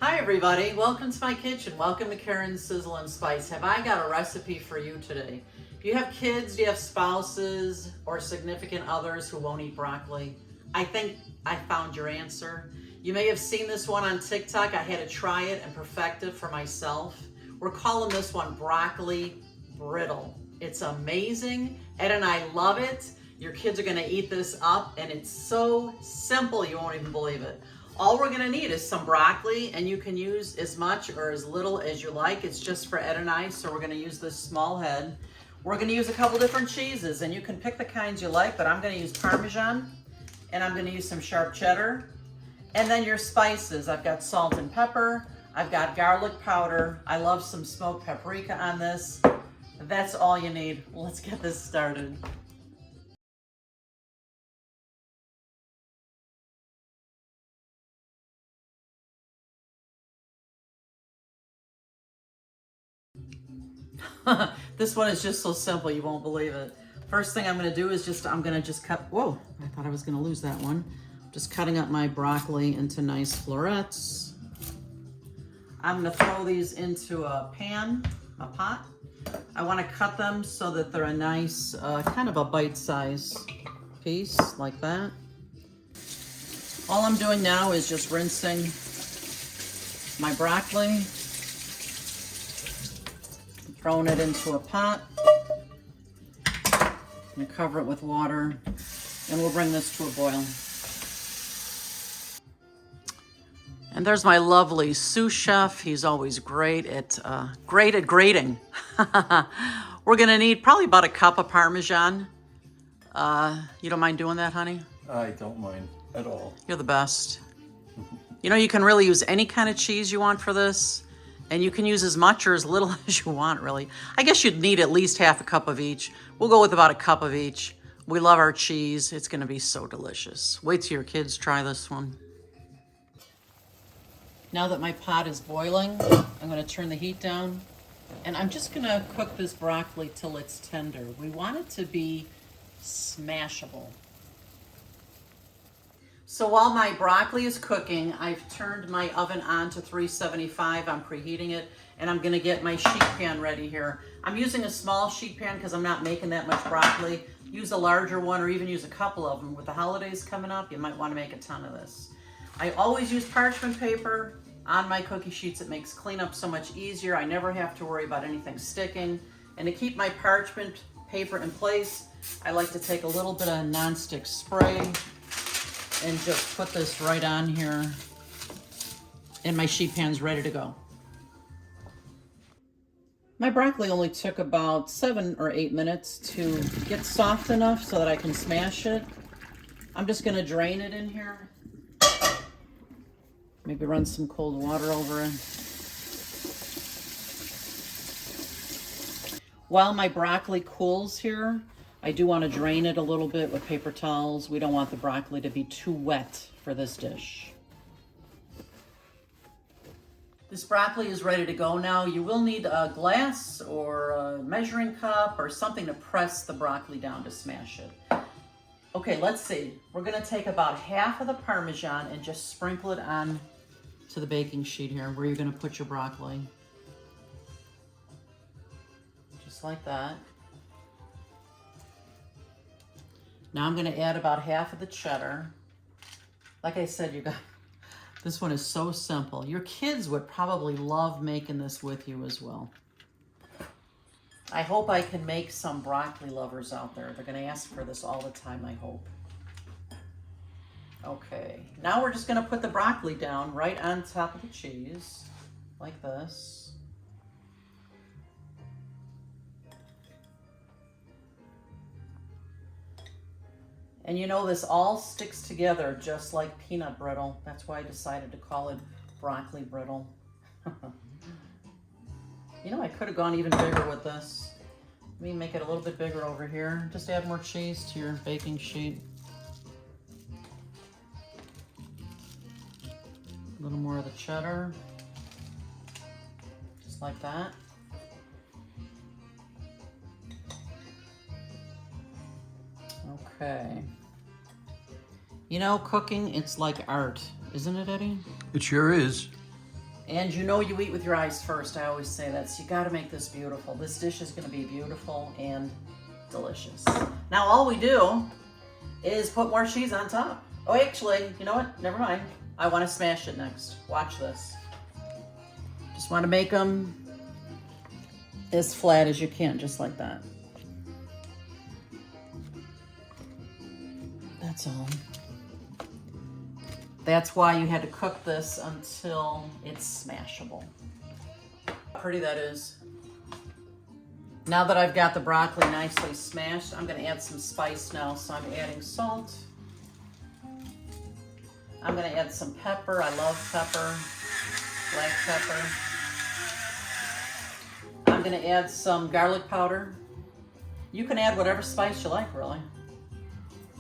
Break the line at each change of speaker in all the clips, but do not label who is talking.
Hi everybody, welcome to my kitchen. Welcome to Karen's Sizzle and Spice. Have I got a recipe for you today? If you have kids, do you have spouses or significant others who won't eat broccoli? I think I found your answer. You may have seen this one on TikTok. I had to try it and perfect it for myself. We're calling this one Broccoli Brittle. It's amazing. Ed and I love it. Your kids are gonna eat this up and it's so simple you won't even believe it. All we're gonna need is some broccoli, and you can use as much or as little as you like. It's just for Ed and I, so we're gonna use this small head. We're gonna use a couple different cheeses, and you can pick the kinds you like, but I'm gonna use Parmesan, and I'm gonna use some sharp cheddar. And then your spices, I've got salt and pepper, I've got garlic powder, I love some smoked paprika on this. That's all you need. Let's get this started. This one is just so simple, you won't believe it. First thing I'm gonna do is I'm gonna cut, whoa, I thought I was gonna lose that one. Just cutting up my broccoli into nice florets. I'm gonna throw these into a pan, a pot. I wanna cut them so that they're a nice, kind of a bite-size piece, like that. All I'm doing now is just rinsing my broccoli, throwing it into a pot. I'm gonna cover it with water, and we'll bring this to a boil. And there's my lovely sous chef. He's always great at grating. We're gonna need probably about a cup of Parmesan. You don't mind doing that, honey?
I don't mind at all.
You're the best. You know, you can really use any kind of cheese you want for this. And you can use as much or as little as you want, really. I guess you'd need at least half a cup of each. We'll go with about a cup of each. We love our cheese. It's gonna be so delicious. Wait till your kids try this one. Now that my pot is boiling, I'm gonna turn the heat down. And I'm just gonna cook this broccoli till it's tender. We want it to be smashable. So while my broccoli is cooking, I've turned my oven on to 375. I'm preheating it, and I'm gonna get my sheet pan ready here. I'm using a small sheet pan because I'm not making that much broccoli. Use a larger one or even use a couple of them. With the holidays coming up, you might wanna make a ton of this. I always use parchment paper on my cookie sheets. It makes cleanup so much easier. I never have to worry about anything sticking. And to keep my parchment paper in place, I like to take a little bit of nonstick spray and just put this right on here, and my sheet pan's ready to go. My broccoli only took about 7 or 8 minutes to get soft enough so that I can smash it. I'm just gonna drain it in here. Maybe run some cold water over it. While my broccoli cools here, I do want to drain it a little bit with paper towels. We don't want the broccoli to be too wet for this dish. This broccoli is ready to go now. You will need a glass or a measuring cup or something to press the broccoli down to smash it. Okay, let's see. We're gonna take about half of the Parmesan and just sprinkle it on to the baking sheet here where you're gonna put your broccoli. Just like that. Now I'm gonna add about half of the cheddar. Like I said, you guys, this one is so simple. Your kids would probably love making this with you as well. I hope I can make some broccoli lovers out there. They're gonna ask for this all the time, I hope. Okay, now we're just gonna put the broccoli down right on top of the cheese, like this. And you know, this all sticks together just like peanut brittle. That's why I decided to call it broccoli brittle. You know, I could have gone even bigger with this. Let me make it a little bit bigger over here. Just add more cheese to your baking sheet. A little more of the cheddar. Just like that. Okay. You know, cooking, it's like art, isn't it, Eddie?
It sure is.
And you know you eat with your eyes first. I always say that. So you got to make this beautiful. This dish is going to be beautiful and delicious. Now all we do is put more cheese on top. Oh, actually, you know what? Never mind. I want to smash it next. Watch this. Just want to make them as flat as you can, just like that. That's all. That's why you had to cook this until it's smashable. How pretty that is. Now that I've got the broccoli nicely smashed, I'm gonna add some spice now. So I'm adding salt. I'm gonna add some pepper. I love pepper, black pepper. I'm gonna add some garlic powder. You can add whatever spice you like, really,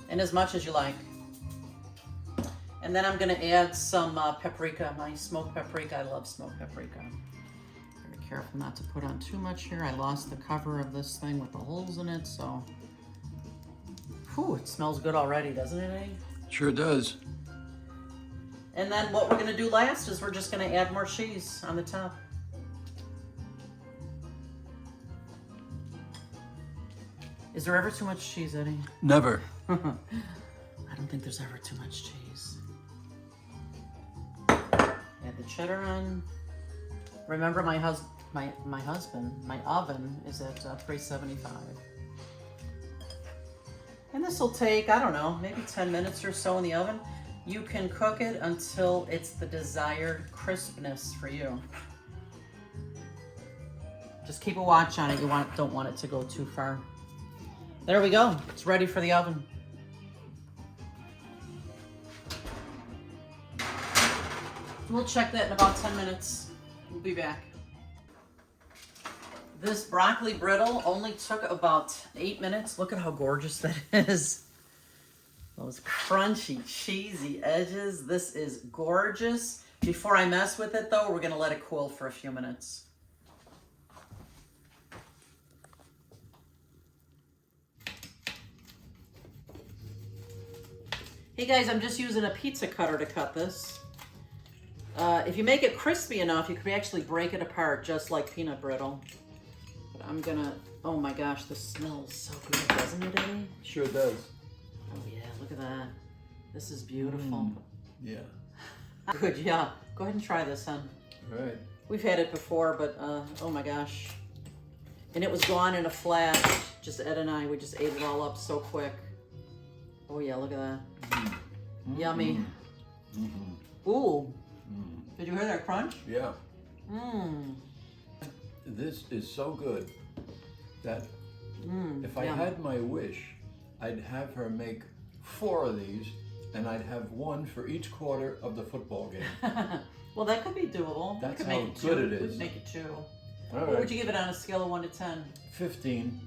and as much as you like. And then I'm gonna add some paprika, my smoked paprika. I love smoked paprika. Be careful not to put on too much here. I lost the cover of this thing with the holes in it, so. Whew, it smells good already, doesn't it, Eddie?
Sure does.
And then what we're gonna do last is we're just gonna add more cheese on the top. Is there ever too much cheese, Eddie?
Never.
I don't think there's ever too much cheese. Add the cheddar on. Remember my oven is at 375. And this will take, I don't know, maybe 10 minutes or so in the oven. You can cook it until it's the desired crispness for you. Just keep a watch on it. You don't want it to go too far. There we go. It's ready for the oven. We'll check that in about 10 minutes. We'll be back. This broccoli brittle only took about 8 minutes. Look at how gorgeous that is. Those crunchy, cheesy edges. This is gorgeous. Before I mess with it though, we're gonna let it cool for a few minutes. Hey guys, I'm just using a pizza cutter to cut this. If you make it crispy enough, you could actually break it apart just like peanut brittle. But I'm gonna, oh my gosh, this smells so good, doesn't it, Eddie?
Sure does.
Oh yeah, look at that. This is beautiful.
Yeah.
Good, yeah. Go ahead and try this, hon.
All right.
We've had it before, but oh my gosh. And it was gone in a flash. Just Ed and I, we just ate it all up so quick. Oh yeah, look at that. Mm-hmm. Yummy. Mm-hmm. Ooh. Mm. Did you hear that crunch?
Yeah.
Mmm.
This is so good that if I had my wish, I'd have her make 4 of these, and I'd have one for each quarter of the football game.
Well, that could be doable.
That's
could
how
make it
good
2.
it is.
We'd make it 2.
All
What
right.
would you give it on a scale of 1 to 10?
15.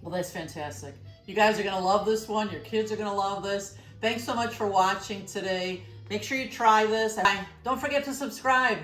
Well, that's fantastic. You guys are going to love this one. Your kids are going to love this. Thanks so much for watching today. Make sure you try this. And don't forget to subscribe.